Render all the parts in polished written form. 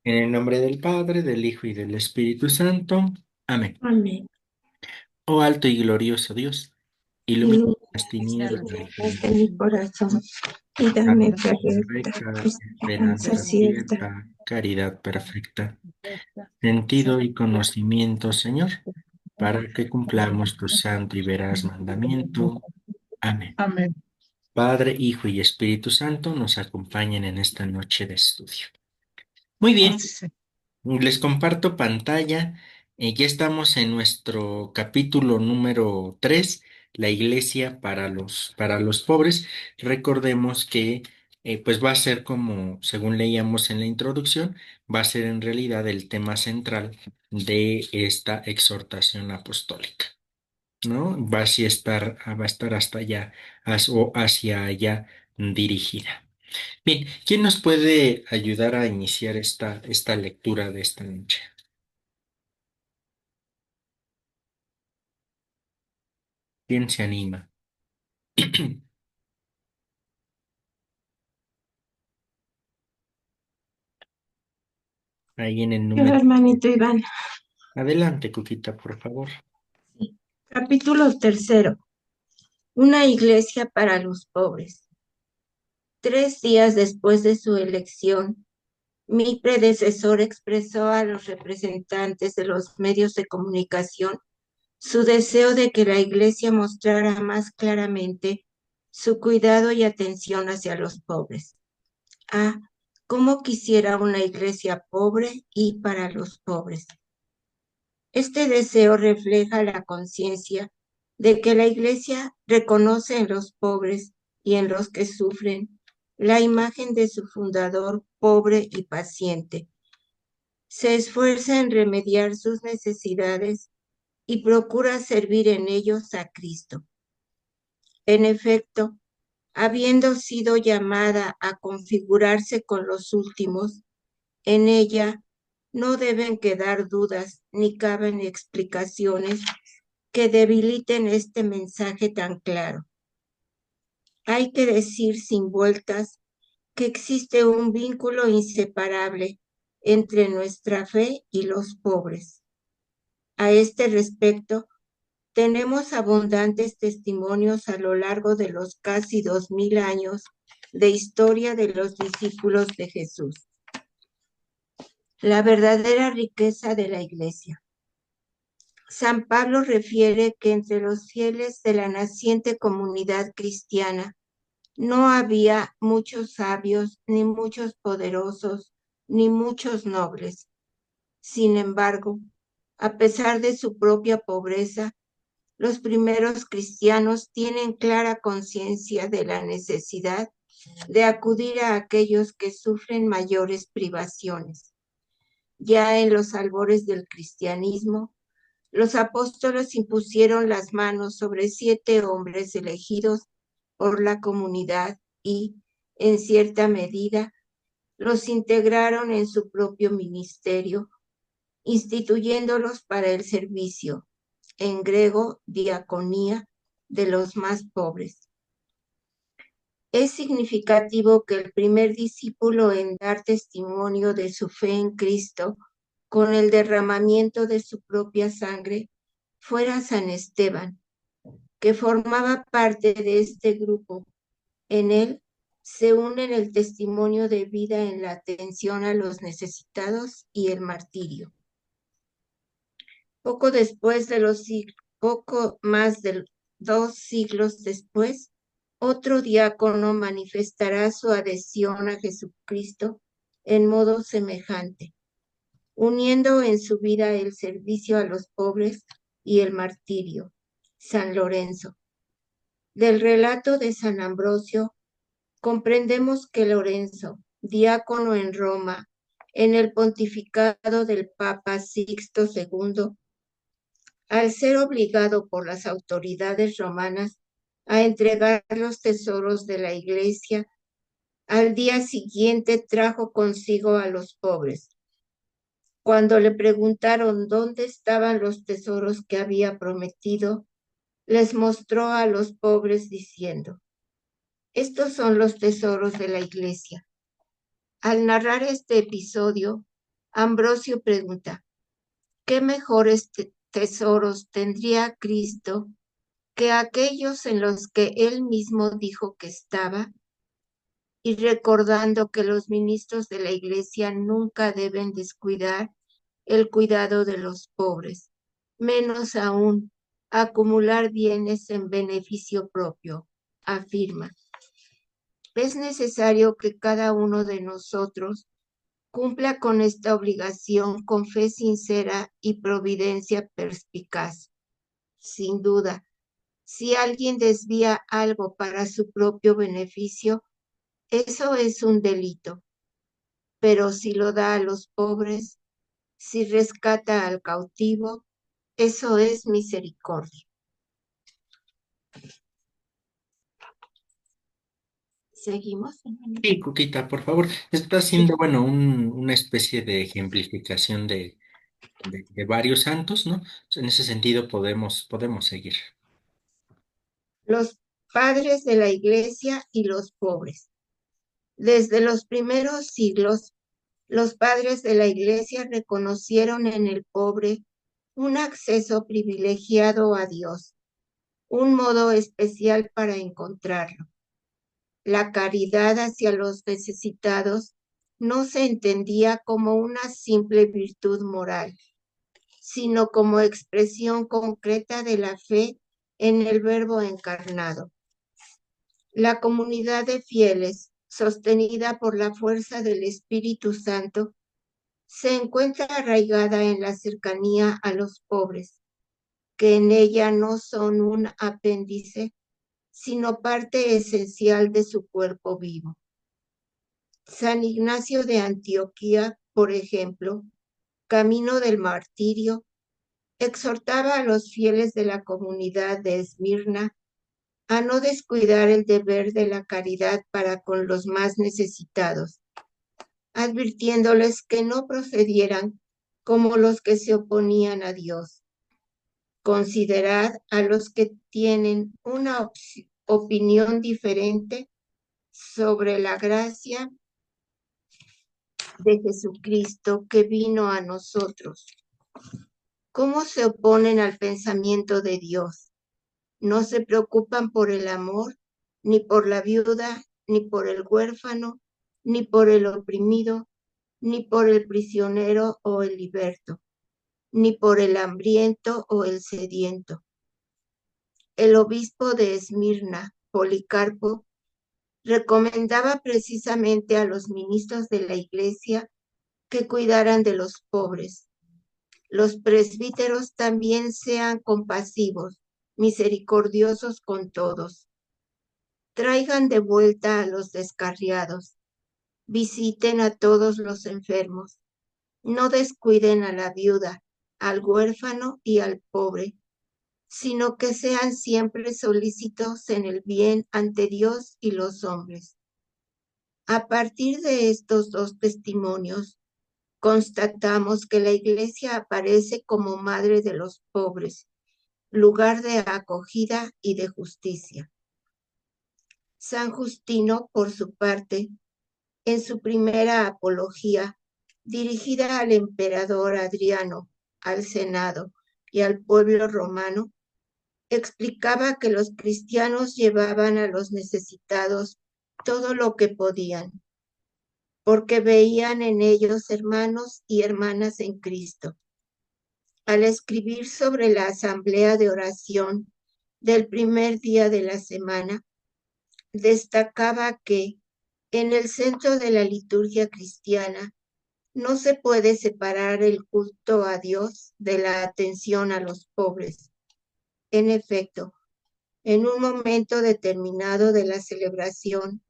En el nombre del Padre, del Hijo y del Espíritu Santo. Amén. Amén. Oh alto y glorioso Dios, ilumina Ilumina las las tinieblas del tinieblas de corazón, mi corazón y dame dame perfecta recta esperanza esperanza cierta. cierta, caridad perfecta, sentido y conocimiento, Señor, para que cumplamos tu santo y veraz mandamiento. Amén. Amén. Padre, Hijo y Espíritu Santo nos acompañen en esta noche de estudio. Muy bien. Así sea. Les comparto pantalla. Ya estamos en nuestro capítulo número 3, la iglesia para los pobres. Recordemos que pues va a ser como, según leíamos en la introducción, va a ser en realidad el tema central de esta exhortación apostólica, ¿no? Va a estar hasta allá o hacia allá dirigida. Bien, ¿quién nos puede ayudar a iniciar esta lectura de esta noche? ¿Quién se anima? Ahí en el Yo, número. hermanito Iván. Adelante, Cuquita, por favor. Sí. Capítulo tercero. Una iglesia para los pobres. 3 días después de su elección, mi predecesor expresó a los representantes de los medios de comunicación su deseo de que la iglesia mostrara más claramente su cuidado y atención hacia los pobres. Ah, cómo quisiera una iglesia pobre y para los pobres. Este deseo refleja la conciencia de que la iglesia reconoce en los pobres y en los que sufren la imagen de su fundador pobre y paciente. Se esfuerza en remediar sus necesidades y procura servir en ellos a Cristo. En efecto, habiendo sido llamada a configurarse con los últimos, en ella no deben quedar dudas ni caben explicaciones que debiliten este mensaje tan claro. Hay que decir sin vueltas que existe un vínculo inseparable entre nuestra fe y los pobres. A este respecto, tenemos abundantes testimonios a lo largo de los casi 2000 años de historia de los discípulos de Jesús. La verdadera riqueza de la Iglesia. San Pablo refiere que entre los fieles de la naciente comunidad cristiana no había muchos sabios, ni muchos poderosos, ni muchos nobles. Sin embargo, a pesar de su propia pobreza, los primeros cristianos tienen clara conciencia de la necesidad de acudir a aquellos que sufren mayores privaciones. Ya en los albores del cristianismo, los apóstoles impusieron las manos sobre 7 hombres elegidos por la comunidad y, en cierta medida, los integraron en su propio ministerio, instituyéndolos para el servicio, en griego, diaconía, de los más pobres. Es significativo que el primer discípulo en dar testimonio de su fe en Cristo con el derramamiento de su propia sangre fuera San Esteban, que formaba parte de este grupo. En él se unen el testimonio de vida en la atención a los necesitados y el martirio. Poco después de poco más de 2 siglos después, otro diácono manifestará su adhesión a Jesucristo en modo semejante, uniendo en su vida el servicio a los pobres y el martirio, San Lorenzo. Del relato de San Ambrosio comprendemos que Lorenzo, diácono en Roma, en el pontificado del Papa Sixto II, al ser obligado por las autoridades romanas a entregar los tesoros de la iglesia, al día siguiente trajo consigo a los pobres. Cuando le preguntaron dónde estaban los tesoros que había prometido, les mostró a los pobres diciendo: estos son los tesoros de la iglesia. Al narrar este episodio, Ambrosio pregunta, ¿qué mejores tesoros tendría Cristo que aquellos en los que él mismo dijo que estaba? Y recordando que los ministros de la Iglesia nunca deben descuidar el cuidado de los pobres, menos aún acumular bienes en beneficio propio, afirma. Es necesario que cada uno de nosotros cumpla con esta obligación con fe sincera y providencia perspicaz. Sin duda, si alguien desvía algo para su propio beneficio, eso es un delito, pero si lo da a los pobres, si rescata al cautivo, eso es misericordia. ¿Seguimos, hermano? Sí, Cuquita, por favor. Está haciendo, Sí. bueno, una especie de ejemplificación de varios santos, ¿no? En ese sentido podemos seguir. Los padres de la Iglesia y los pobres. Desde los primeros siglos, los padres de la Iglesia reconocieron en el pobre un acceso privilegiado a Dios, un modo especial para encontrarlo. La caridad hacia los necesitados no se entendía como una simple virtud moral, sino como expresión concreta de la fe en el Verbo encarnado. La comunidad de fieles, sostenida por la fuerza del Espíritu Santo, se encuentra arraigada en la cercanía a los pobres, que en ella no son un apéndice, sino parte esencial de su cuerpo vivo. San Ignacio de Antioquía, por ejemplo, camino del martirio, exhortaba a los fieles de la comunidad de Esmirna a no descuidar el deber de la caridad para con los más necesitados, advirtiéndoles que no procedieran como los que se oponían a Dios. Considerad a los que tienen una opinión diferente sobre la gracia de Jesucristo que vino a nosotros. ¿Cómo se oponen al pensamiento de Dios? No se preocupan por el amor, ni por la viuda, ni por el huérfano, ni por el oprimido, ni por el prisionero o el liberto, ni por el hambriento o el sediento. El obispo de Esmirna, Policarpo, recomendaba precisamente a los ministros de la Iglesia que cuidaran de los pobres. Los presbíteros también sean compasivos, misericordiosos con todos. Traigan de vuelta a los descarriados, visiten a todos los enfermos, no descuiden a la viuda, al huérfano y al pobre, sino que sean siempre solícitos en el bien ante Dios y los hombres. A partir de estos dos testimonios, constatamos que la Iglesia aparece como madre de los pobres, lugar de acogida y de justicia. San Justino, por su parte, en su primera apología, dirigida al emperador Adriano, al Senado y al pueblo romano, explicaba que los cristianos llevaban a los necesitados todo lo que podían, porque veían en ellos hermanos y hermanas en Cristo. Al escribir sobre la asamblea de oración del primer día de la semana, destacaba que en el centro de la liturgia cristiana no se puede separar el culto a Dios de la atención a los pobres. En efecto, en un momento determinado de la celebración,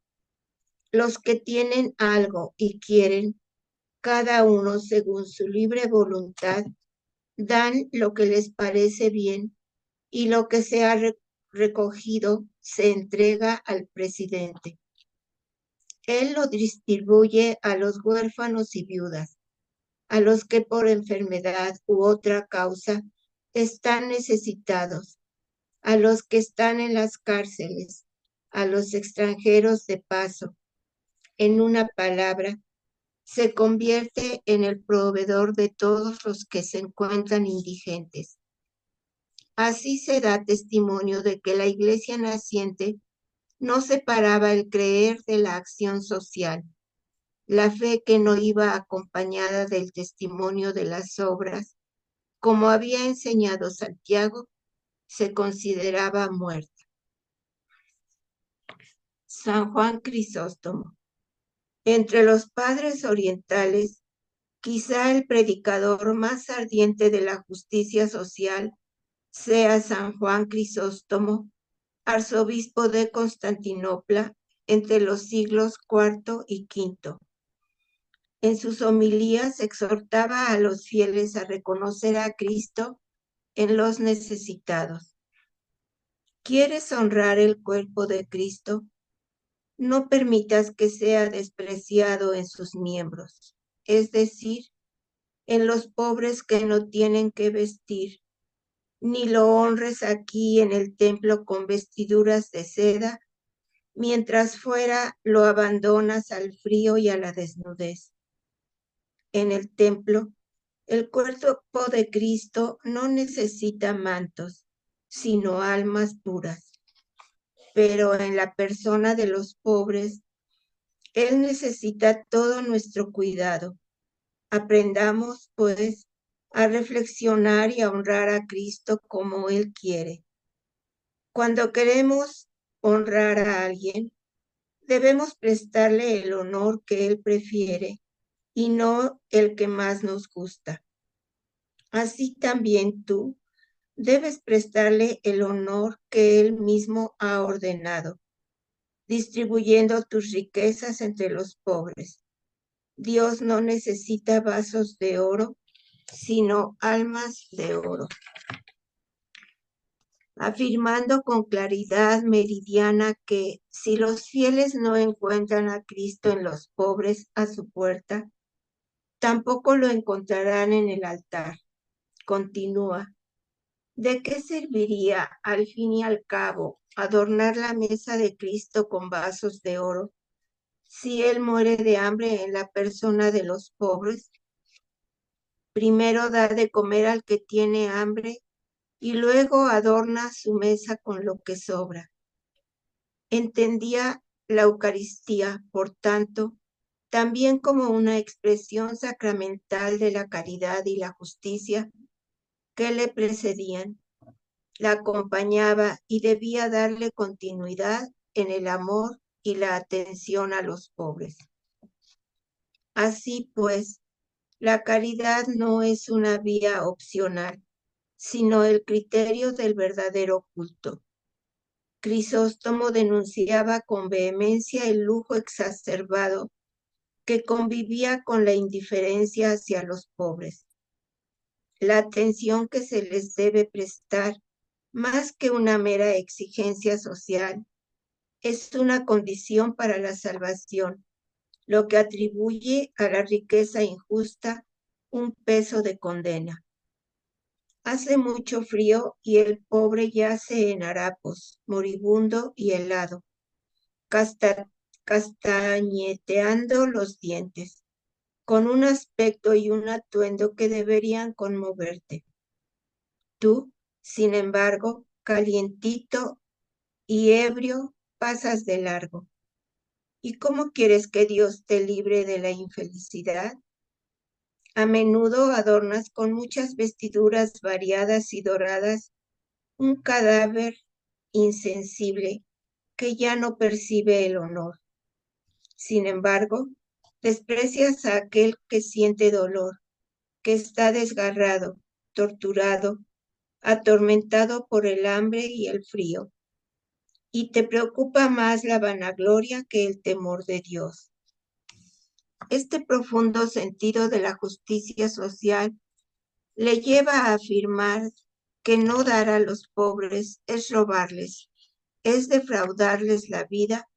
los que tienen algo y quieren, cada uno según su libre voluntad, dan lo que les parece bien y lo que se ha recogido se entrega al presidente. Él lo distribuye a los huérfanos y viudas, a los que por enfermedad u otra causa están necesitados, a los que están en las cárceles, a los extranjeros de paso. En una palabra, se convierte en el proveedor de todos los que se encuentran indigentes. Así se da testimonio de que la iglesia naciente no separaba el creer de la acción social. La fe que no iba acompañada del testimonio de las obras, como había enseñado Santiago, se consideraba muerta. San Juan Crisóstomo. Entre los padres orientales, quizá el predicador más ardiente de la justicia social sea San Juan Crisóstomo, arzobispo de Constantinopla entre los siglos IV y V. En sus homilías exhortaba a los fieles a reconocer a Cristo en los necesitados. ¿Quieres honrar el cuerpo de Cristo? No permitas que sea despreciado en sus miembros, es decir, en los pobres que no tienen que vestir, ni lo honres aquí en el templo con vestiduras de seda, mientras fuera lo abandonas al frío y a la desnudez. En el templo, el cuerpo de Cristo no necesita mantos, sino almas puras. Pero en la persona de los pobres, Él necesita todo nuestro cuidado. Aprendamos, pues, a reflexionar y a honrar a Cristo como Él quiere. Cuando queremos honrar a alguien, debemos prestarle el honor que Él prefiere y no el que más nos gusta. Así también tú debes prestarle el honor que Él mismo ha ordenado, distribuyendo tus riquezas entre los pobres. Dios no necesita vasos de oro, sino almas de oro. Afirmando con claridad meridiana que si los fieles no encuentran a Cristo en los pobres a su puerta, tampoco lo encontrarán en el altar. Continúa. ¿De qué serviría, al fin y al cabo, adornar la mesa de Cristo con vasos de oro si Él muere de hambre en la persona de los pobres? Primero da de comer al que tiene hambre y luego adorna su mesa con lo que sobra. Entendía la Eucaristía, por tanto, también como una expresión sacramental de la caridad y la justicia que le precedían. La acompañaba y debía darle continuidad en el amor y la atención a los pobres. Así pues, la caridad no es una vía opcional, sino el criterio del verdadero culto. Crisóstomo denunciaba con vehemencia el lujo exacerbado que convivía con la indiferencia hacia los pobres. La atención que se les debe prestar, más que una mera exigencia social, es una condición para la salvación, lo que atribuye a la riqueza injusta un peso de condena. Hace mucho frío y el pobre yace en harapos, moribundo y helado, castañeteando los dientes, con un aspecto y un atuendo que deberían conmoverte. Tú, sin embargo, calientito y ebrio, pasas de largo. ¿Y cómo quieres que Dios te libre de la infelicidad? A menudo adornas con muchas vestiduras variadas y doradas un cadáver insensible que ya no percibe el honor. Sin embargo, desprecias a aquel que siente dolor, que está desgarrado, torturado, atormentado por el hambre y el frío, y te preocupa más la vanagloria que el temor de Dios. Este profundo sentido de la justicia social le lleva a afirmar que no dar a los pobres es robarles, es defraudarles la vida,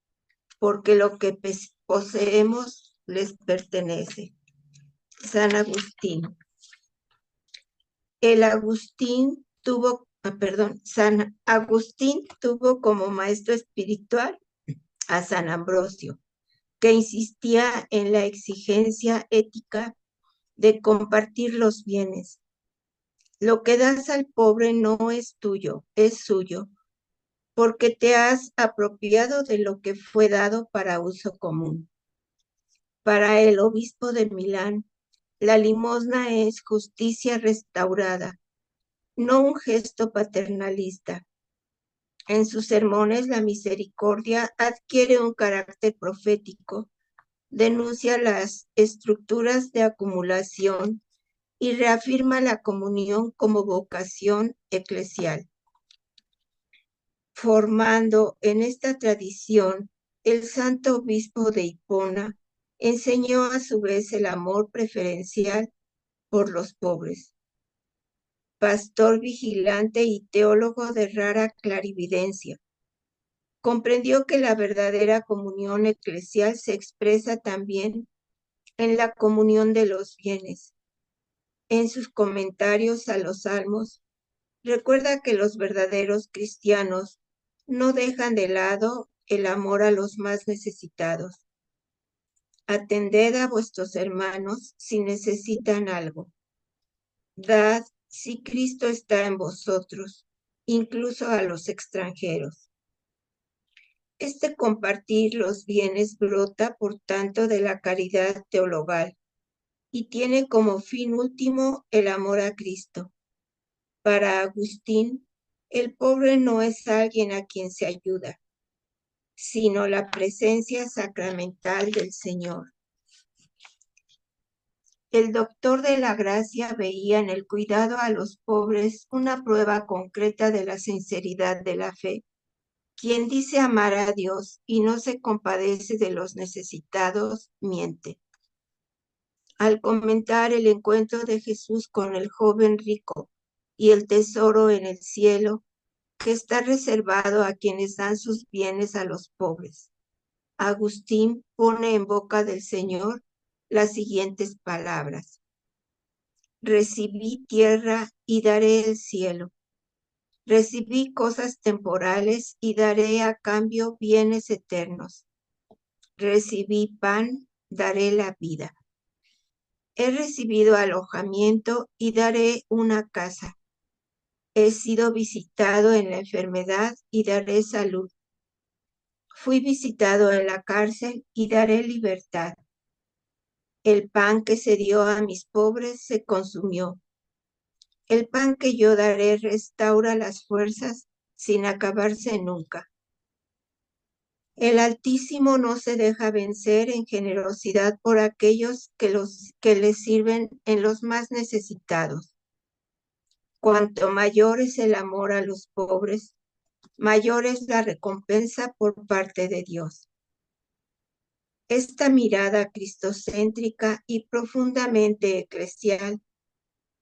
porque lo que poseemos les pertenece. San Agustín. San Agustín tuvo como maestro espiritual a San Ambrosio, que insistía en la exigencia ética de compartir los bienes. Lo que das al pobre no es tuyo, es suyo, porque te has apropiado de lo que fue dado para uso común. Para el obispo de Milán, la limosna es justicia restaurada, no un gesto paternalista. En sus sermones, la misericordia adquiere un carácter profético, denuncia las estructuras de acumulación y reafirma la comunión como vocación eclesial. Formando en esta tradición, el santo obispo de Hipona enseñó a su vez el amor preferencial por los pobres. Pastor vigilante y teólogo de rara clarividencia, comprendió que la verdadera comunión eclesial se expresa también en la comunión de los bienes. En sus comentarios a los salmos, recuerda que los verdaderos cristianos no dejan de lado el amor a los más necesitados. Atended a vuestros hermanos si necesitan algo. Dad si Cristo está en vosotros, incluso a los extranjeros. Este compartir los bienes brota, por tanto, de la caridad teologal y tiene como fin último el amor a Cristo. Para Agustín, el pobre no es alguien a quien se ayuda, sino la presencia sacramental del Señor. El doctor de la Gracia veía en el cuidado a los pobres una prueba concreta de la sinceridad de la fe. Quien dice amar a Dios y no se compadece de los necesitados, miente. Al comentar el encuentro de Jesús con el joven rico y el tesoro en el cielo, que está reservado a quienes dan sus bienes a los pobres, Agustín pone en boca del Señor las siguientes palabras: recibí tierra y daré el cielo. Recibí cosas temporales y daré a cambio bienes eternos. Recibí pan, daré la vida. He recibido alojamiento y daré una casa. He sido visitado en la enfermedad y daré salud. Fui visitado en la cárcel y daré libertad. El pan que se dio a mis pobres se consumió. El pan que yo daré restaura las fuerzas sin acabarse nunca. El Altísimo no se deja vencer en generosidad por aquellos que le sirven en los más necesitados. Cuanto mayor es el amor a los pobres, mayor es la recompensa por parte de Dios. Esta mirada cristocéntrica y profundamente eclesial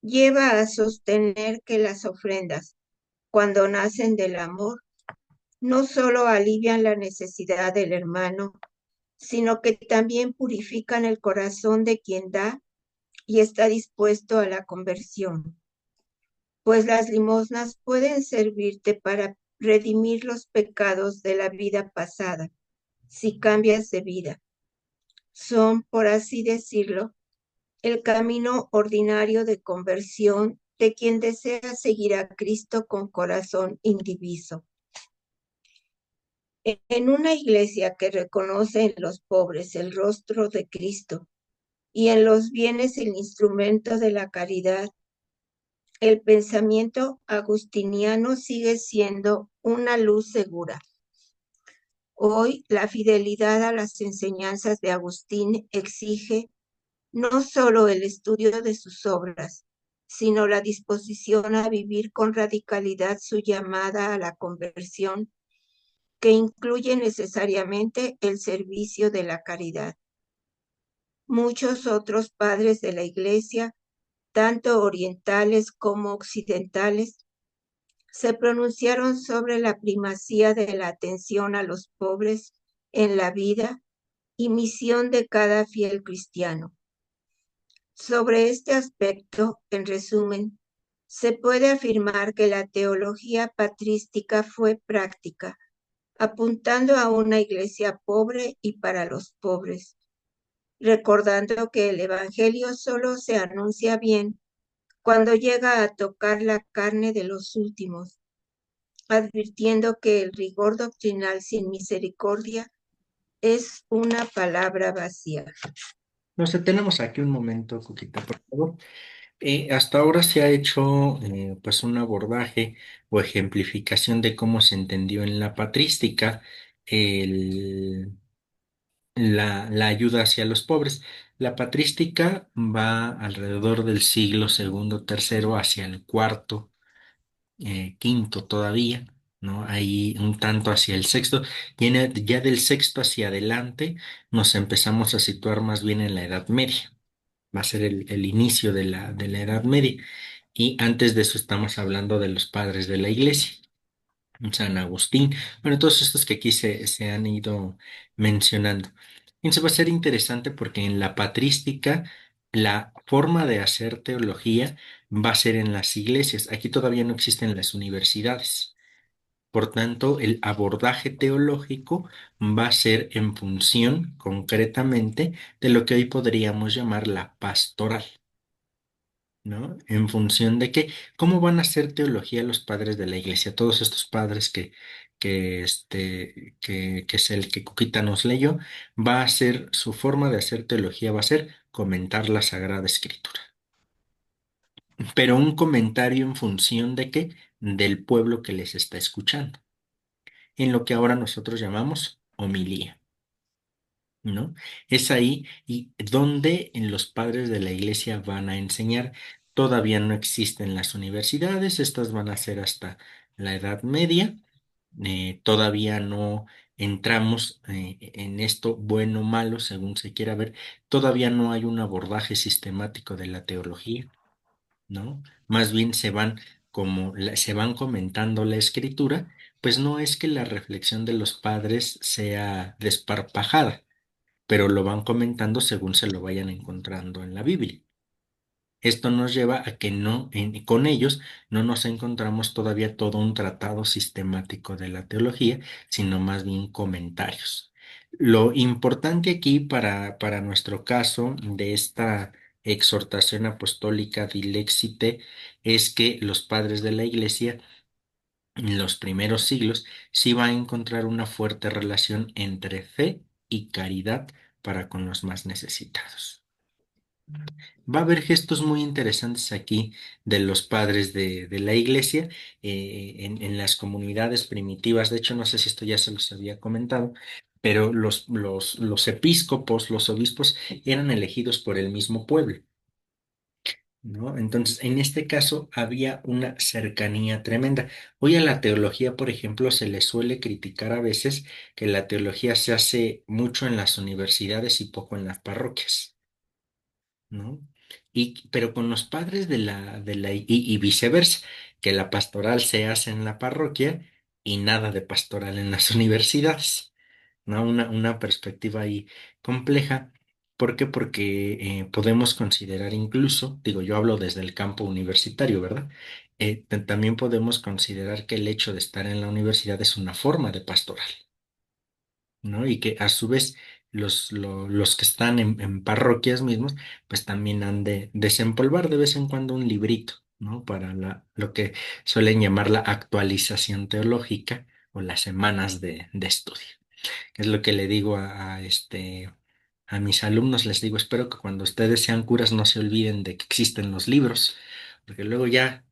lleva a sostener que las ofrendas, cuando nacen del amor, no solo alivian la necesidad del hermano, sino que también purifican el corazón de quien da y está dispuesto a la conversión. Pues las limosnas pueden servirte para redimir los pecados de la vida pasada, si cambias de vida. Son, por así decirlo, el camino ordinario de conversión de quien desea seguir a Cristo con corazón indiviso. En una iglesia que reconoce en los pobres el rostro de Cristo y en los bienes el instrumento de la caridad, el pensamiento agustiniano sigue siendo una luz segura. Hoy, la fidelidad a las enseñanzas de Agustín exige no solo el estudio de sus obras, sino la disposición a vivir con radicalidad su llamada a la conversión, que incluye necesariamente el servicio de la caridad. Muchos otros padres de la Iglesia, tanto orientales como occidentales, se pronunciaron sobre la primacía de la atención a los pobres en la vida y misión de cada fiel cristiano. Sobre este aspecto, en resumen, se puede afirmar que la teología patrística fue práctica, apuntando a una iglesia pobre y para los pobres, recordando que el Evangelio solo se anuncia bien cuando llega a tocar la carne de los últimos, advirtiendo que el rigor doctrinal sin misericordia es una palabra vacía. Nos detenemos aquí un momento, Cuquita, por favor. Hasta ahora se ha hecho pues un abordaje o ejemplificación de cómo se entendió en la patrística el- la ayuda hacia los pobres. La patrística va alrededor del siglo segundo, tercero, hacia el cuarto, quinto todavía, ¿no? Ahí un tanto hacia el sexto. Ya del sexto hacia adelante nos empezamos a situar más bien en la Edad Media. Va a ser el inicio de la Edad Media. Y antes de eso estamos hablando de los padres de la iglesia, San Agustín, bueno, todos estos que aquí se han ido mencionando. Entonces va a ser interesante porque en la patrística la forma de hacer teología va a ser en las iglesias. Aquí todavía no existen las universidades. Por tanto, el abordaje teológico va a ser en función concretamente de lo que hoy podríamos llamar la pastoral. ¿No? En función de que, ¿cómo van a hacer teología los padres de la iglesia? Todos estos padres que es el que Cuquita nos leyó, va a ser, su forma de hacer teología va a ser comentar la Sagrada Escritura. Pero un comentario en función de qué? Del pueblo que les está escuchando, en lo que ahora nosotros llamamos homilía. ¿No? Es ahí y donde en los padres de la iglesia van a enseñar. Todavía no existen las universidades, estas van a ser hasta la Edad Media. Todavía no entramos en esto bueno o malo, según se quiera ver. Todavía no hay un abordaje sistemático de la teología, ¿no? Más bien se van comentando la escritura, pues no es que la reflexión de los padres sea desparpajada, pero lo van comentando según se lo vayan encontrando en la Biblia. Esto nos lleva a que con ellos no nos encontramos todavía todo un tratado sistemático de la teología, sino más bien comentarios. Lo importante aquí para nuestro caso de esta exhortación apostólica Dilexite es que los padres de la Iglesia en los primeros siglos sí va a encontrar una fuerte relación entre fe y caridad para con los más necesitados. Va a haber gestos muy interesantes aquí de los padres de la iglesia en las comunidades primitivas. De hecho, no sé si esto ya se los había comentado, pero los episcopos, los obispos, eran elegidos por el mismo pueblo. ¿No? Entonces, en este caso había una cercanía tremenda. Hoy a la teología, por ejemplo, se le suele criticar a veces que la teología se hace mucho en las universidades y poco en las parroquias, ¿no? Pero con los padres y viceversa, que la pastoral se hace en la parroquia y nada de pastoral en las universidades. ¿No? Una perspectiva ahí compleja. ¿Por qué? Porque podemos considerar incluso, digo, yo hablo desde el campo universitario, ¿verdad? También podemos considerar que el hecho de estar en la universidad es una forma de pastoral, ¿no? Y que a su vez los que están en parroquias mismos, pues también han de desempolvar de vez en cuando un librito, ¿no? Para lo que suelen llamar la actualización teológica o las semanas de estudio. Es lo que le digo a mis alumnos, les digo, espero que cuando ustedes sean curas no se olviden de que existen los libros, porque luego ya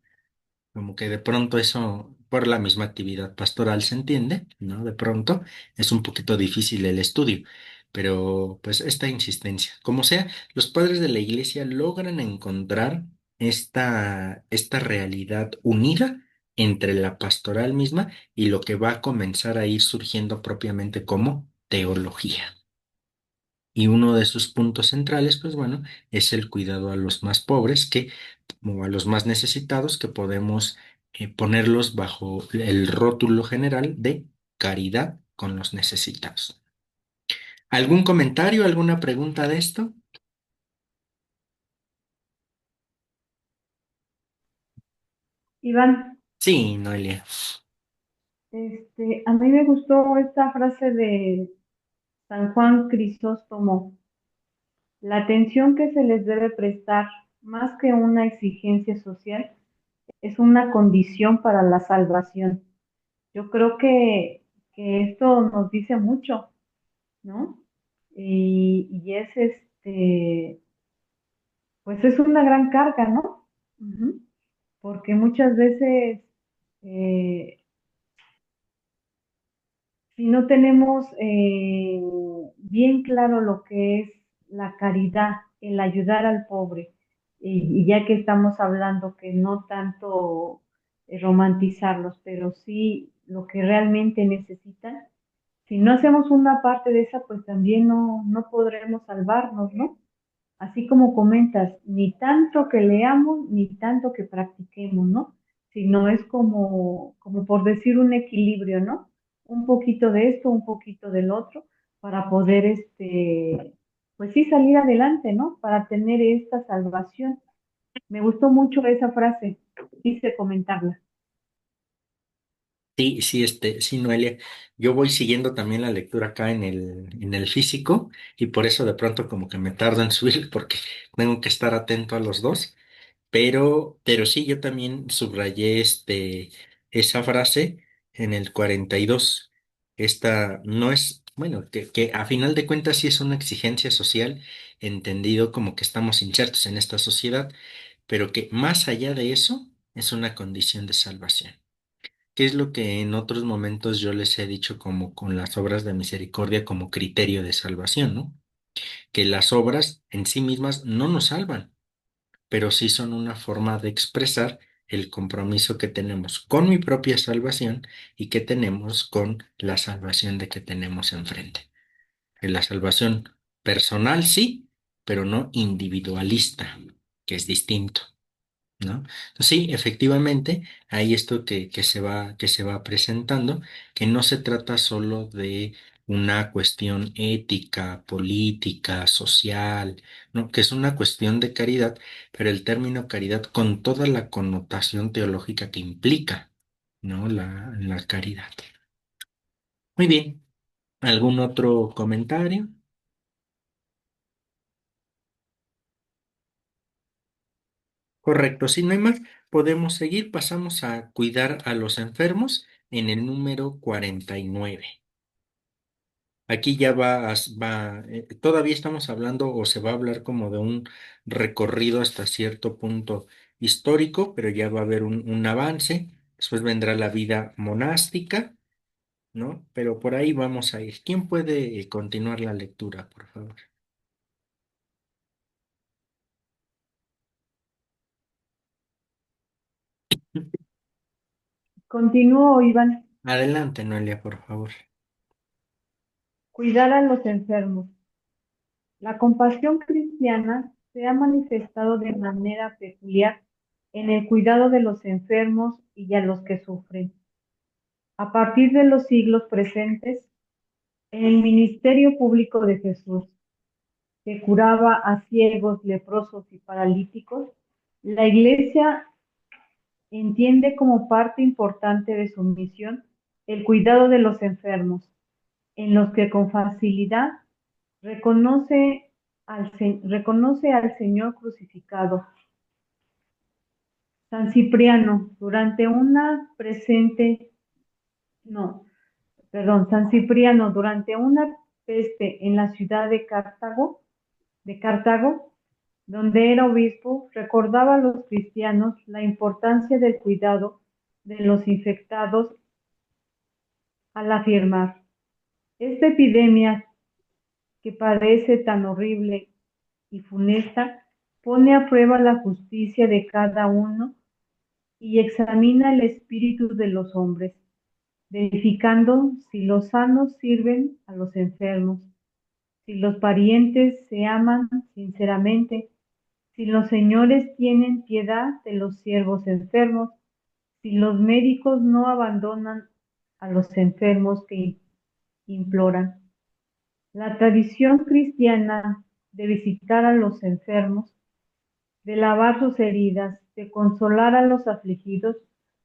como que de pronto eso, por la misma actividad pastoral se entiende, ¿no? De pronto es un poquito difícil el estudio, pero pues esta insistencia, como sea, los padres de la iglesia logran encontrar esta realidad unida entre la pastoral misma y lo que va a comenzar a ir surgiendo propiamente como teología. Y uno de sus puntos centrales, pues bueno, es el cuidado a los más pobres, o a los más necesitados, que podemos ponerlos bajo el rótulo general de caridad con los necesitados. ¿Algún comentario, alguna pregunta de esto? Iván, Sí, Noelia. A mí me gustó esta frase de San Juan Crisóstomo: la atención que se les debe prestar, más que una exigencia social, es una condición para la salvación. Yo creo que esto nos dice mucho, ¿no? Y es pues es una gran carga, ¿no? Ujú. Porque muchas veces, eh, si no tenemos bien claro lo que es la caridad, el ayudar al pobre, y ya que estamos hablando que no tanto romantizarlos, pero sí lo que realmente necesitan, si no hacemos una parte de esa, pues también no podremos salvarnos, ¿no? Así como comentas, ni tanto que leamos, ni tanto que practiquemos, ¿no? Sino es como por decir un equilibrio, ¿no? Un poquito de esto, un poquito del otro, para poder, pues sí, salir adelante, ¿no? Para tener esta salvación. Me gustó mucho esa frase, quise comentarla. Sí, sí, sí, Noelia. Yo voy siguiendo también la lectura acá en el físico y por eso de pronto como que me tardo en subir porque tengo que estar atento a los dos. Pero sí, yo también subrayé esa frase en el 42. Esta no es, bueno, que a final de cuentas sí es una exigencia social, entendido como que estamos insertos en esta sociedad, pero que más allá de eso es una condición de salvación. ¿Qué es lo que en otros momentos yo les he dicho como con las obras de misericordia como criterio de salvación, ¿no? Que las obras en sí mismas no nos salvan, pero sí son una forma de expresar el compromiso que tenemos con mi propia salvación y que tenemos con la salvación de que tenemos enfrente. Que la salvación personal sí, pero no individualista, que es distinto. ¿No? Entonces, sí, efectivamente, hay esto que se va presentando, que no se trata solo de una cuestión ética, política, social, ¿no? Que es una cuestión de caridad, pero el término caridad con toda la connotación teológica que implica, ¿no? La caridad. Muy bien. ¿Algún otro comentario? Correcto, si no hay más, podemos seguir. Pasamos a cuidar a los enfermos en el número 49. Aquí ya todavía estamos hablando o se va a hablar como de un recorrido hasta cierto punto histórico, pero ya va a haber un avance. Después vendrá la vida monástica, ¿no? Pero por ahí vamos a ir. ¿Quién puede continuar la lectura, por favor? Continúo, Iván. Adelante, Noelia, por favor. Cuidar a los enfermos. La compasión cristiana se ha manifestado de manera peculiar en el cuidado de los enfermos y a los que sufren. A partir de los siglos presentes, en el ministerio público de Jesús, que curaba a ciegos, leprosos y paralíticos, la Iglesia entiende como parte importante de su misión el cuidado de los enfermos, en los que con facilidad reconoce al Señor crucificado. San Cipriano, durante una presente, no, perdón, San Cipriano, durante una peste en la ciudad de Cartago, donde era obispo, recordaba a los cristianos la importancia del cuidado de los infectados al afirmar: esta epidemia que parece tan horrible y funesta pone a prueba la justicia de cada uno y examina el espíritu de los hombres, verificando si los sanos sirven a los enfermos, si los parientes se aman sinceramente, si los señores tienen piedad de los siervos enfermos, si los médicos no abandonan a los enfermos que imploran. La tradición cristiana de visitar a los enfermos, de lavar sus heridas, de consolar a los afligidos,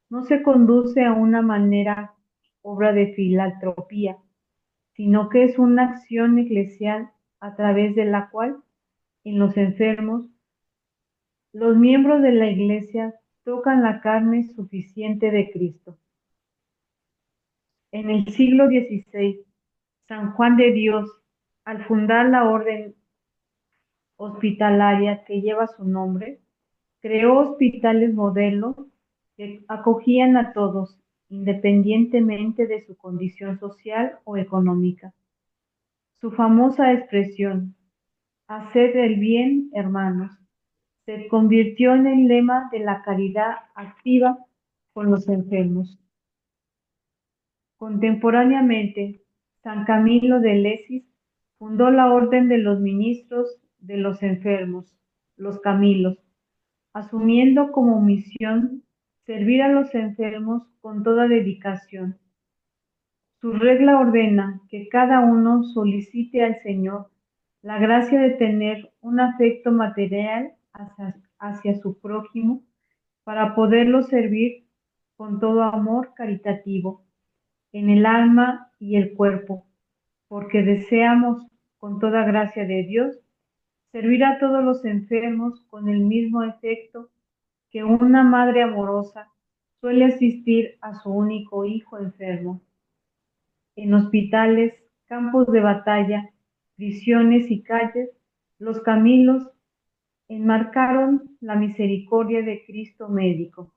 no se conduce a una manera obra de filantropía, sino que es una acción eclesial a través de la cual en los enfermos los miembros de la Iglesia tocan la carne suficiente de Cristo. En el siglo XVI, San Juan de Dios, al fundar la orden hospitalaria que lleva su nombre, creó hospitales modelos que acogían a todos, independientemente de su condición social o económica. Su famosa expresión, "Haced el bien, hermanos", se convirtió en el lema de la caridad activa con los enfermos. Contemporáneamente, San Camilo de Lesis fundó la Orden de los Ministros de los Enfermos, los Camilos, asumiendo como misión servir a los enfermos con toda dedicación. Su regla ordena que cada uno solicite al Señor la gracia de tener un afecto material hacia su prójimo para poderlo servir con todo amor caritativo en el alma y el cuerpo, porque deseamos, con toda gracia de Dios, servir a todos los enfermos con el mismo efecto que una madre amorosa suele asistir a su único hijo enfermo. En hospitales, campos de batalla, prisiones y calles, los Camilos enmarcaron la misericordia de Cristo médico.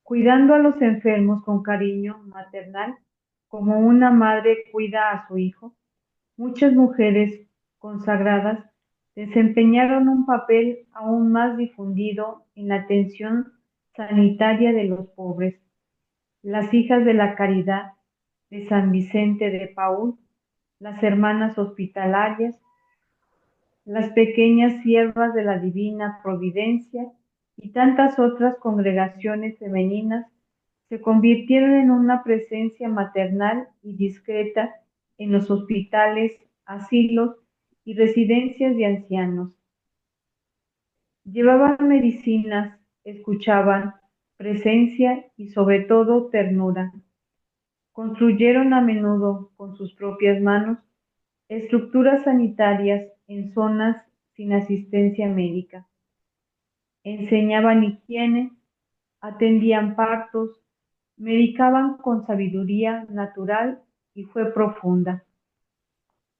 Cuidando a los enfermos con cariño maternal, como una madre cuida a su hijo, muchas mujeres consagradas desempeñaron un papel aún más difundido en la atención sanitaria de los pobres. Las hijas de la caridad de San Vicente de Paúl, las hermanas hospitalarias, las pequeñas siervas de la Divina Providencia y tantas otras congregaciones femeninas se convirtieron en una presencia maternal y discreta en los hospitales, asilos y residencias de ancianos. Llevaban medicinas, escuchaban, presencia y sobre todo ternura. Construyeron a menudo con sus propias manos estructuras sanitarias en zonas sin asistencia médica. Enseñaban higiene, atendían partos, medicaban con sabiduría natural y fue profunda.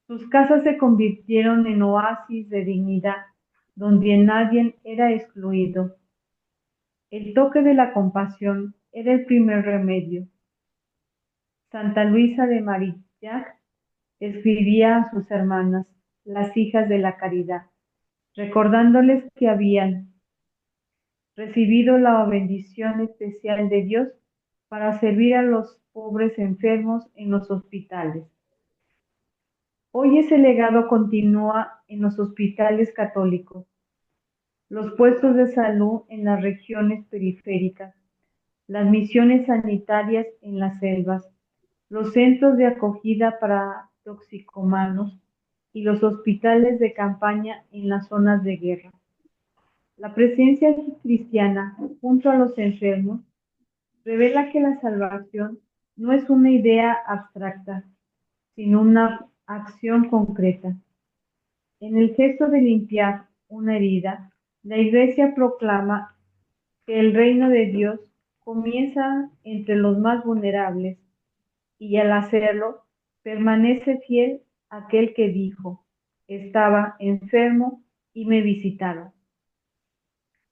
Sus casas se convirtieron en oasis de dignidad, donde nadie era excluido. El toque de la compasión era el primer remedio. Santa Luisa de Marillac escribía a sus hermanas, las hijas de la caridad, recordándoles que habían recibido la bendición especial de Dios para servir a los pobres enfermos en los hospitales. Hoy ese legado continúa en los hospitales católicos, los puestos de salud en las regiones periféricas, las misiones sanitarias en las selvas, los centros de acogida para toxicomanos y los hospitales de campaña en las zonas de guerra. La presencia cristiana junto a los enfermos revela que la salvación no es una idea abstracta, sino una acción concreta. En el gesto de limpiar una herida, la Iglesia proclama que el reino de Dios comienza entre los más vulnerables y al hacerlo permanece fiel aquel que dijo, estaba enfermo y me visitaron.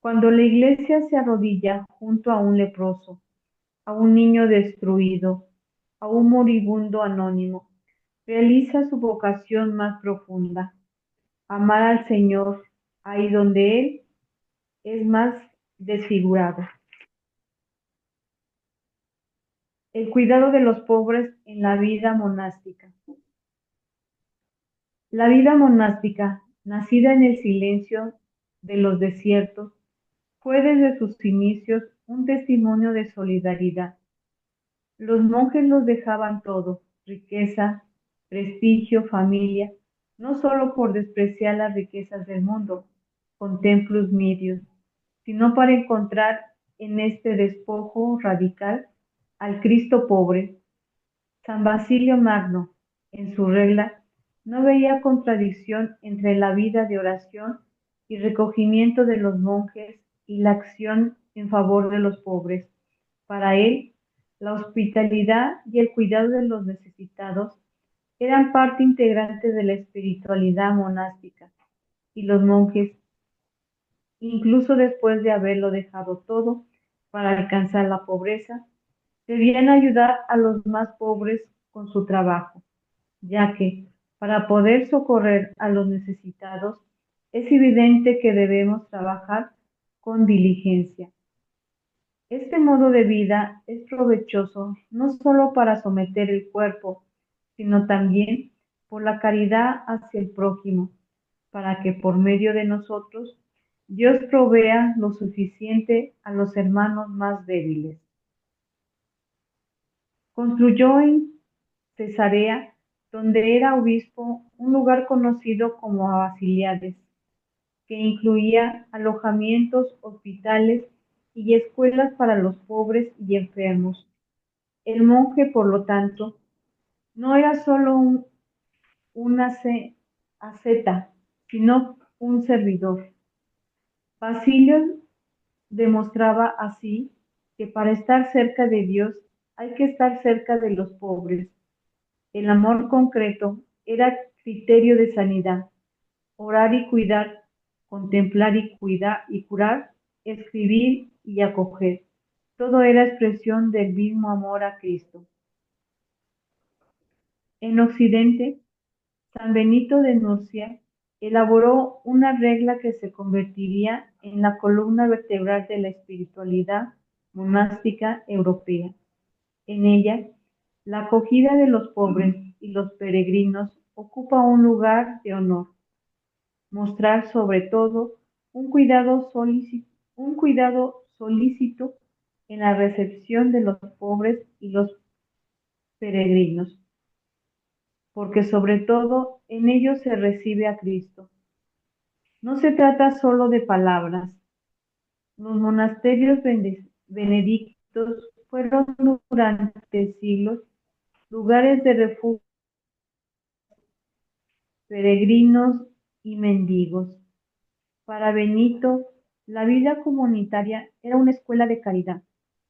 Cuando la Iglesia se arrodilla junto a un leproso, a un niño destruido, a un moribundo anónimo, realiza su vocación más profunda, amar al Señor ahí donde Él es más desfigurado. El cuidado de los pobres en la vida monástica. La vida monástica, nacida en el silencio de los desiertos, fue desde sus inicios un testimonio de solidaridad. Los monjes los dejaban todo, riqueza, prestigio, familia, no solo por despreciar las riquezas del mundo, con templos medios, sino para encontrar en este despojo radical al Cristo pobre. San Basilio Magno, en su regla, no veía contradicción entre la vida de oración y recogimiento de los monjes y la acción en favor de los pobres. Para él, la hospitalidad y el cuidado de los necesitados eran parte integrante de la espiritualidad monástica, y los monjes, incluso después de haberlo dejado todo para alcanzar la pobreza, debían ayudar a los más pobres con su trabajo, ya que para poder socorrer a los necesitados es evidente que debemos trabajar con diligencia. Este modo de vida es provechoso no solo para someter el cuerpo, sino también por la caridad hacia el prójimo, para que por medio de nosotros Dios provea lo suficiente a los hermanos más débiles. Construyó en Cesarea, donde era obispo, un lugar conocido como Basiliades, que incluía alojamientos, hospitales y escuelas para los pobres y enfermos. El monje, por lo tanto, no era solo un asceta, sino un servidor. Basilio demostraba así que para estar cerca de Dios hay que estar cerca de los pobres. El amor concreto era criterio de sanidad. Orar y cuidar, contemplar y cuidar y curar, escribir y acoger. Todo era expresión del mismo amor a Cristo. En Occidente, San Benito de Nurcia elaboró una regla que se convertiría en la columna vertebral de la espiritualidad monástica europea. En ella, la acogida de los pobres y los peregrinos ocupa un lugar de honor. Mostrar sobre todo un cuidado solícito en la recepción de los pobres y los peregrinos, porque sobre todo en ellos se recibe a Cristo. No se trata solo de palabras. Los monasterios benedictos fueron durante siglos lugares de refugio, peregrinos y mendigos. Para Benito, la vida comunitaria era una escuela de caridad.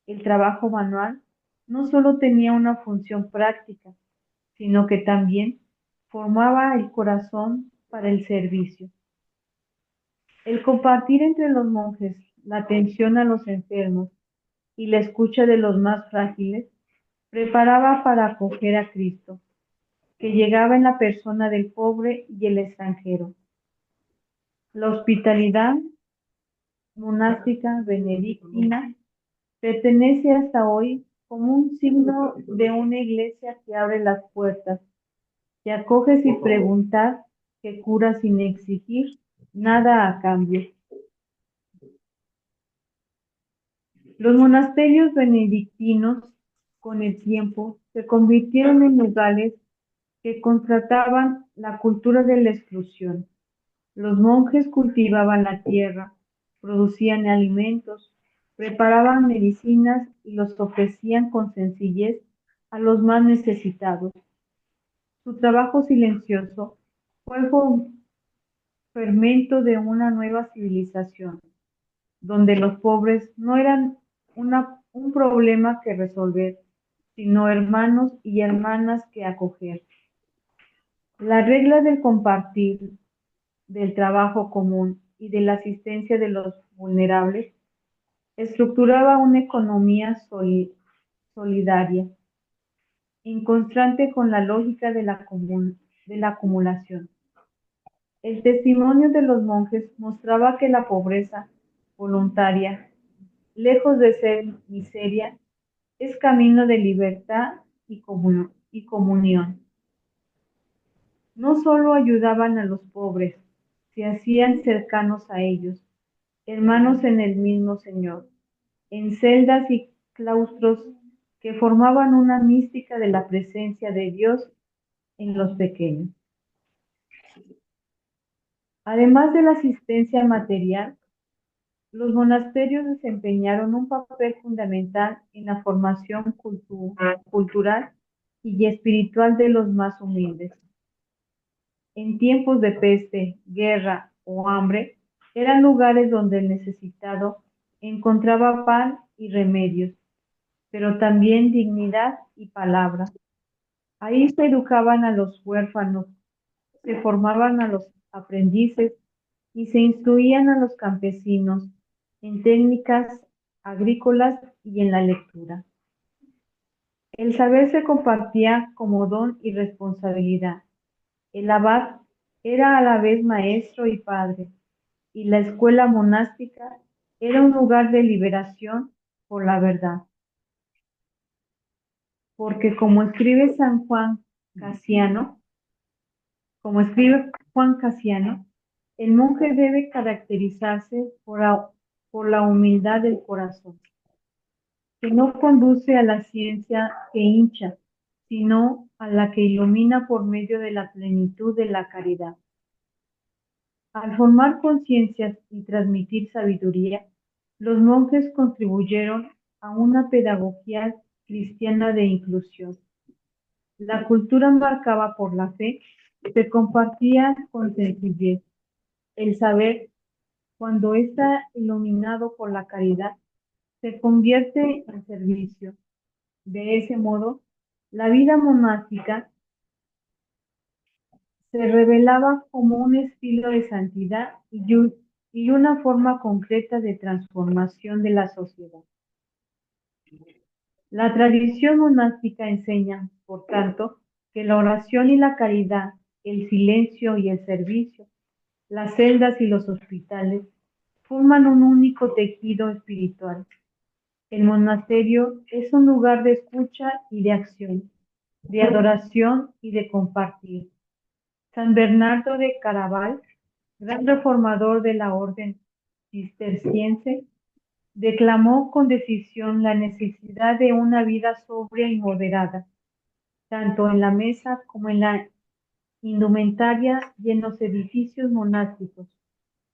El trabajo manual no solo tenía una función práctica, sino que también formaba el corazón para el servicio. El compartir entre los monjes la atención a los enfermos y la escucha de los más frágiles preparaba para acoger a Cristo, que llegaba en la persona del pobre y el extranjero. La hospitalidad monástica benedictina pertenece hasta hoy como un signo de una iglesia que abre las puertas, que acoge sin preguntar, que cura sin exigir nada a cambio. Los monasterios benedictinos, con el tiempo, se convirtieron en lugares que contrataban la cultura de la exclusión. Los monjes cultivaban la tierra, producían alimentos, preparaban medicinas y los ofrecían con sencillez a los más necesitados. Su trabajo silencioso fue el fermento de una nueva civilización, donde los pobres no eran un problema que resolver, sino hermanos y hermanas que acoger. La regla del compartir, del trabajo común y de la asistencia de los vulnerables estructuraba una economía solidaria, en contraste con la lógica de la acumulación. El testimonio de los monjes mostraba que la pobreza voluntaria, lejos de ser miseria, es camino de libertad y comunión. No solo ayudaban a los pobres, se hacían cercanos a ellos, hermanos en el mismo Señor, en celdas y claustros que formaban una mística de la presencia de Dios en los pequeños. Además de la asistencia material, Los monasterios desempeñaron un papel fundamental en la formación cultural y espiritual de los más humildes. En tiempos de peste, guerra o hambre, eran lugares donde el necesitado encontraba pan y remedios, pero también dignidad y palabra. Ahí se educaban a los huérfanos, se formaban a los aprendices y se instruían a los campesinos en técnicas agrícolas y en la lectura. El saber se compartía como don y responsabilidad. El abad era a la vez maestro y padre, y la escuela monástica era un lugar de liberación por la verdad. Porque Casiano, como escribe Juan Casiano, el monje debe caracterizarse por la humildad del corazón, que no conduce a la ciencia que hincha, sino a la que ilumina por medio de la plenitud de la caridad. Al formar conciencias y transmitir sabiduría, los monjes contribuyeron a una pedagogía cristiana de inclusión. La cultura marcada por la fe se compartía con sencillez. El saber, cuando está iluminado por la caridad, se convierte en servicio. De ese modo, la vida monástica se revelaba como un estilo de santidad y una forma concreta de transformación de la sociedad. La tradición monástica enseña, por tanto, que la oración y la caridad, el silencio y el servicio, las celdas y los hospitales, forman un único tejido espiritual. El monasterio es un lugar de escucha y de acción, de adoración y de compartir. San Bernardo de Claraval, gran reformador de la orden cisterciense, declamó con decisión la necesidad de una vida sobria y moderada, tanto en la mesa como en la indumentaria y en los edificios monásticos,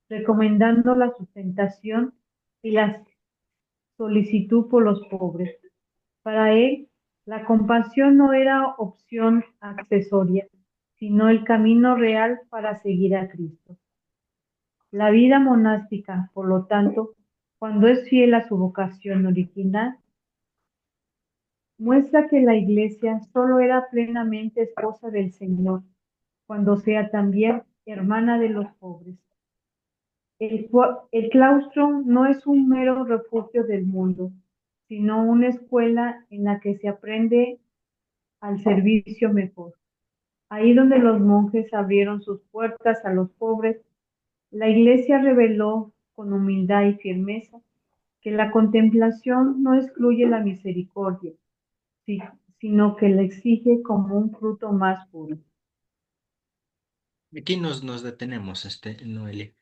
recomendando la sustentación y la solicitud por los pobres. Para él, la compasión no era opción accesoria, sino el camino real para seguir a Cristo. La vida monástica, por lo tanto, cuando es fiel a su vocación original, muestra que la Iglesia solo era plenamente esposa del Señor, cuando sea también hermana de los pobres. El claustro no es un mero refugio del mundo, sino una escuela en la que se aprende al servicio mejor. Ahí donde los monjes abrieron sus puertas a los pobres, la Iglesia reveló con humildad y firmeza que la contemplación no excluye la misericordia, sino que la exige como un fruto más puro. Aquí nos detenemos, Noelia.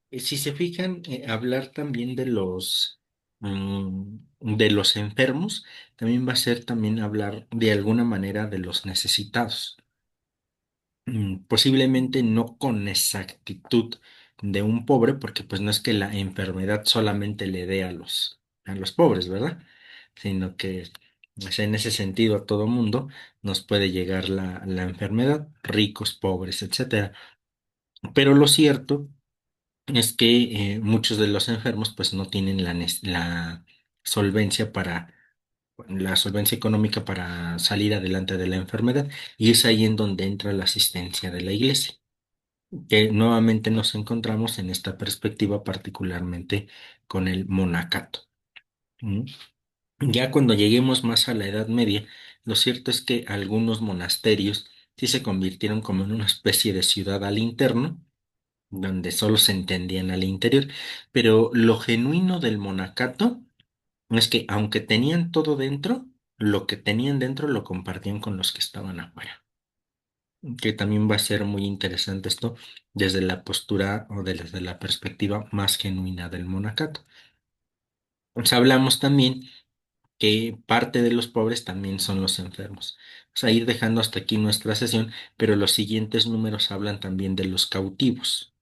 Si se fijan, hablar también de los enfermos, también va a ser también hablar de alguna manera de los necesitados. Posiblemente no con exactitud de un pobre, porque pues no es que la enfermedad solamente le dé a los pobres, ¿verdad? Sino que pues, en ese sentido a todo mundo nos puede llegar la enfermedad, ricos, pobres, etcétera. Pero lo cierto es que muchos de los enfermos pues no tienen la solvencia la solvencia económica para salir adelante de la enfermedad, y es ahí en donde entra la asistencia de la iglesia, que nuevamente nos encontramos en esta perspectiva particularmente con el monacato. ¿Mm? Ya cuando lleguemos más a la Edad Media, lo cierto es que algunos monasterios sí se convirtieron como en una especie de ciudad al interno, donde solo se entendían al interior, pero lo genuino del monacato es que aunque tenían todo dentro, lo que tenían dentro lo compartían con los que estaban afuera, que también va a ser muy interesante esto desde la postura o desde la perspectiva más genuina del monacato. Pues hablamos también que parte de los pobres también son los enfermos. Vamos a ir dejando hasta aquí nuestra sesión, pero los siguientes números hablan también de los cautivos.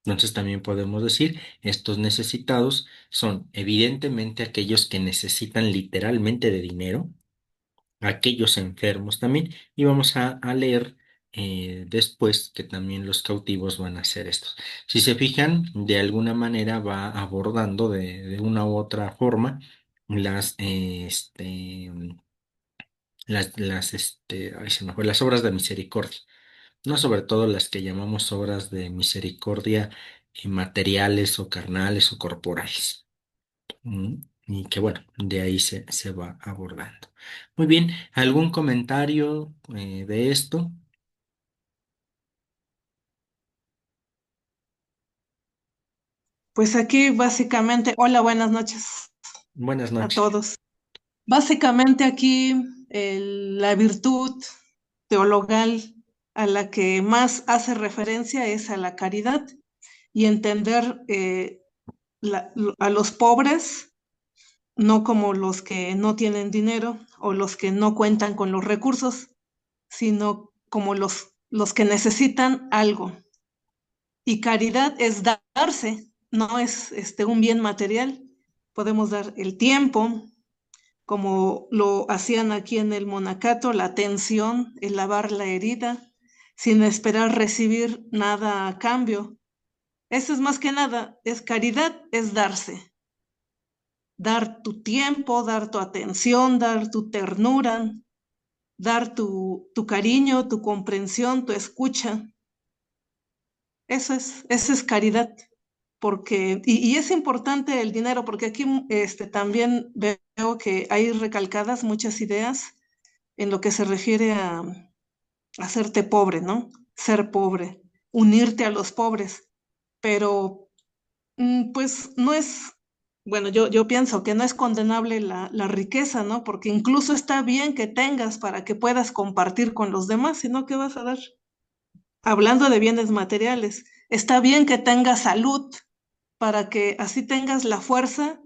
Entonces también podemos decir, estos necesitados son evidentemente aquellos que necesitan literalmente de dinero, aquellos enfermos también, y vamos a leer después que también los cautivos van a hacer esto. Si se fijan, de alguna manera va abordando de una u otra forma las, ay, se me fue, las obras de misericordia, no sobre todo las que llamamos obras de misericordia materiales o carnales o corporales. Y que bueno, de ahí se va abordando. Muy bien, ¿algún comentario de esto? Pues aquí básicamente, hola, buenas noches Buenas a noches. todos. Básicamente aquí la virtud teologal a la que más hace referencia es a la caridad y entender a los pobres no como los que no tienen dinero o los que no cuentan con los recursos, sino como los que necesitan algo. Y caridad es darse, no es un bien material. Podemos dar el tiempo, como lo hacían aquí en el monacato, la atención, el lavar la herida, sin esperar recibir nada a cambio. Eso es más que nada, es caridad, es darse. Dar tu tiempo, dar tu atención, dar tu ternura, dar tu cariño, tu comprensión, tu escucha. Eso es caridad. Porque, y es importante el dinero, porque aquí también veo que hay recalcadas muchas ideas en lo que se refiere a hacerte pobre, ¿no? Ser pobre, unirte a los pobres, pero pues no es, bueno, yo pienso que no es condenable la riqueza, ¿no? Porque incluso está bien que tengas para que puedas compartir con los demás, sino que vas a dar. Hablando de bienes materiales, está bien que tengas salud para que así tengas la fuerza,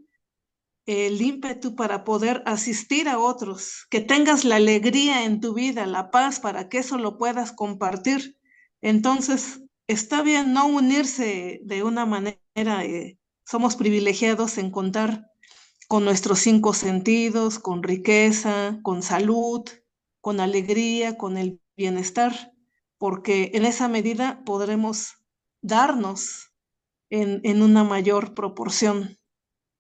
el ímpetu para poder asistir a otros, que tengas la alegría en tu vida, la paz, para que eso lo puedas compartir. Entonces, está bien no unirse de una manera, somos privilegiados en contar con nuestros cinco sentidos, con riqueza, con salud, con alegría, con el bienestar, porque en esa medida podremos darnos en una mayor proporción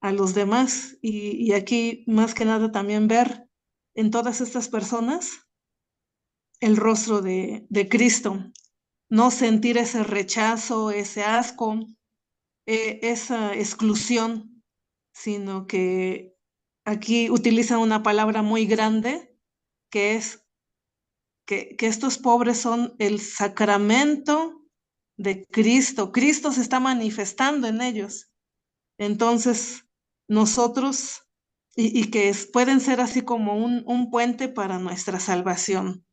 a los demás y aquí más que nada también ver en todas estas personas el rostro de Cristo, no sentir ese rechazo, ese asco, esa exclusión, sino que aquí utilizan una palabra muy grande que es que estos pobres son el sacramento de Cristo. Cristo se está manifestando en ellos. Entonces, nosotros, y que pueden ser así como un puente para nuestra salvación.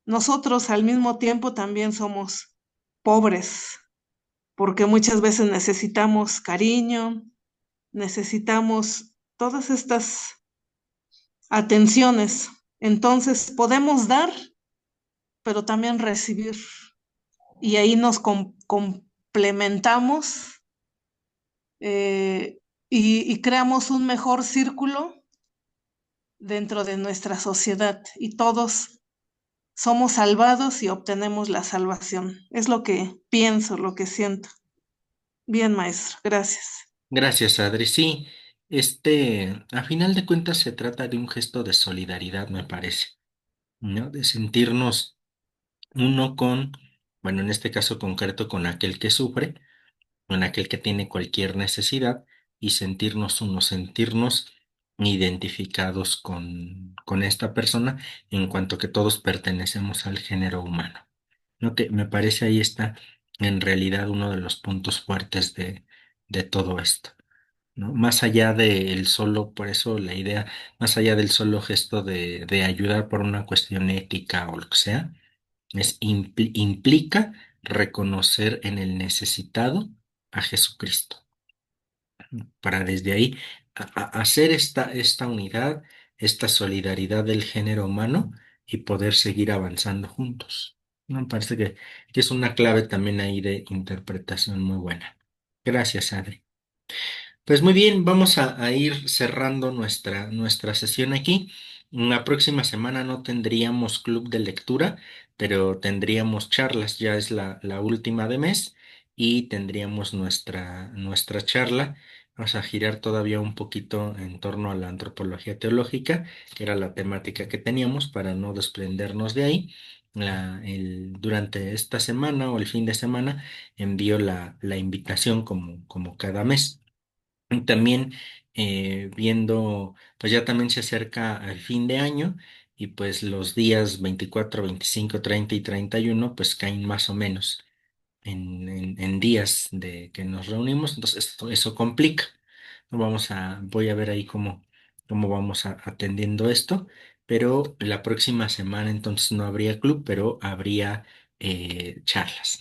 Nosotros al mismo tiempo también somos pobres, porque muchas veces necesitamos cariño, necesitamos todas estas atenciones. Entonces, podemos dar, pero también recibir. Y ahí nos complementamos y creamos un mejor círculo dentro de nuestra sociedad y todos somos salvados y obtenemos la salvación. Es lo que pienso, lo que siento. Bien, maestro, gracias. Gracias, Adri. Sí, a final de cuentas se trata de un gesto de solidaridad, me parece, ¿no? De sentirnos uno con, bueno, en este caso concreto, con aquel que sufre, con aquel que tiene cualquier necesidad y sentirnos uno, sentirnos identificados con esta persona en cuanto que todos pertenecemos al género humano. ¿No? Que me parece ahí está en realidad uno de los puntos fuertes de todo esto. ¿No? Más allá del solo, por eso la idea, más allá del solo gesto de ayudar por una cuestión ética o lo que sea, implica reconocer en el necesitado a Jesucristo, para desde ahí hacer esta unidad, esta solidaridad del género humano y poder seguir avanzando juntos. Me parece que es una clave también ahí de interpretación muy buena. Gracias, Adri. Pues muy bien, vamos a ir cerrando nuestra sesión aquí. La próxima semana no tendríamos club de lectura, pero tendríamos charlas, ya es la última de mes, y tendríamos nuestra charla. Vamos a girar todavía un poquito en torno a la antropología teológica, que era la temática que teníamos, para no desprendernos de ahí. Durante esta semana o el fin de semana envío la invitación como cada mes. También viendo, pues ya también se acerca al fin de año y pues los días 24, 25, 30 y 31 pues caen más o menos en días de que nos reunimos, entonces eso complica. Voy a ver ahí cómo vamos atendiendo esto, pero la próxima semana entonces no habría club, pero habría charlas.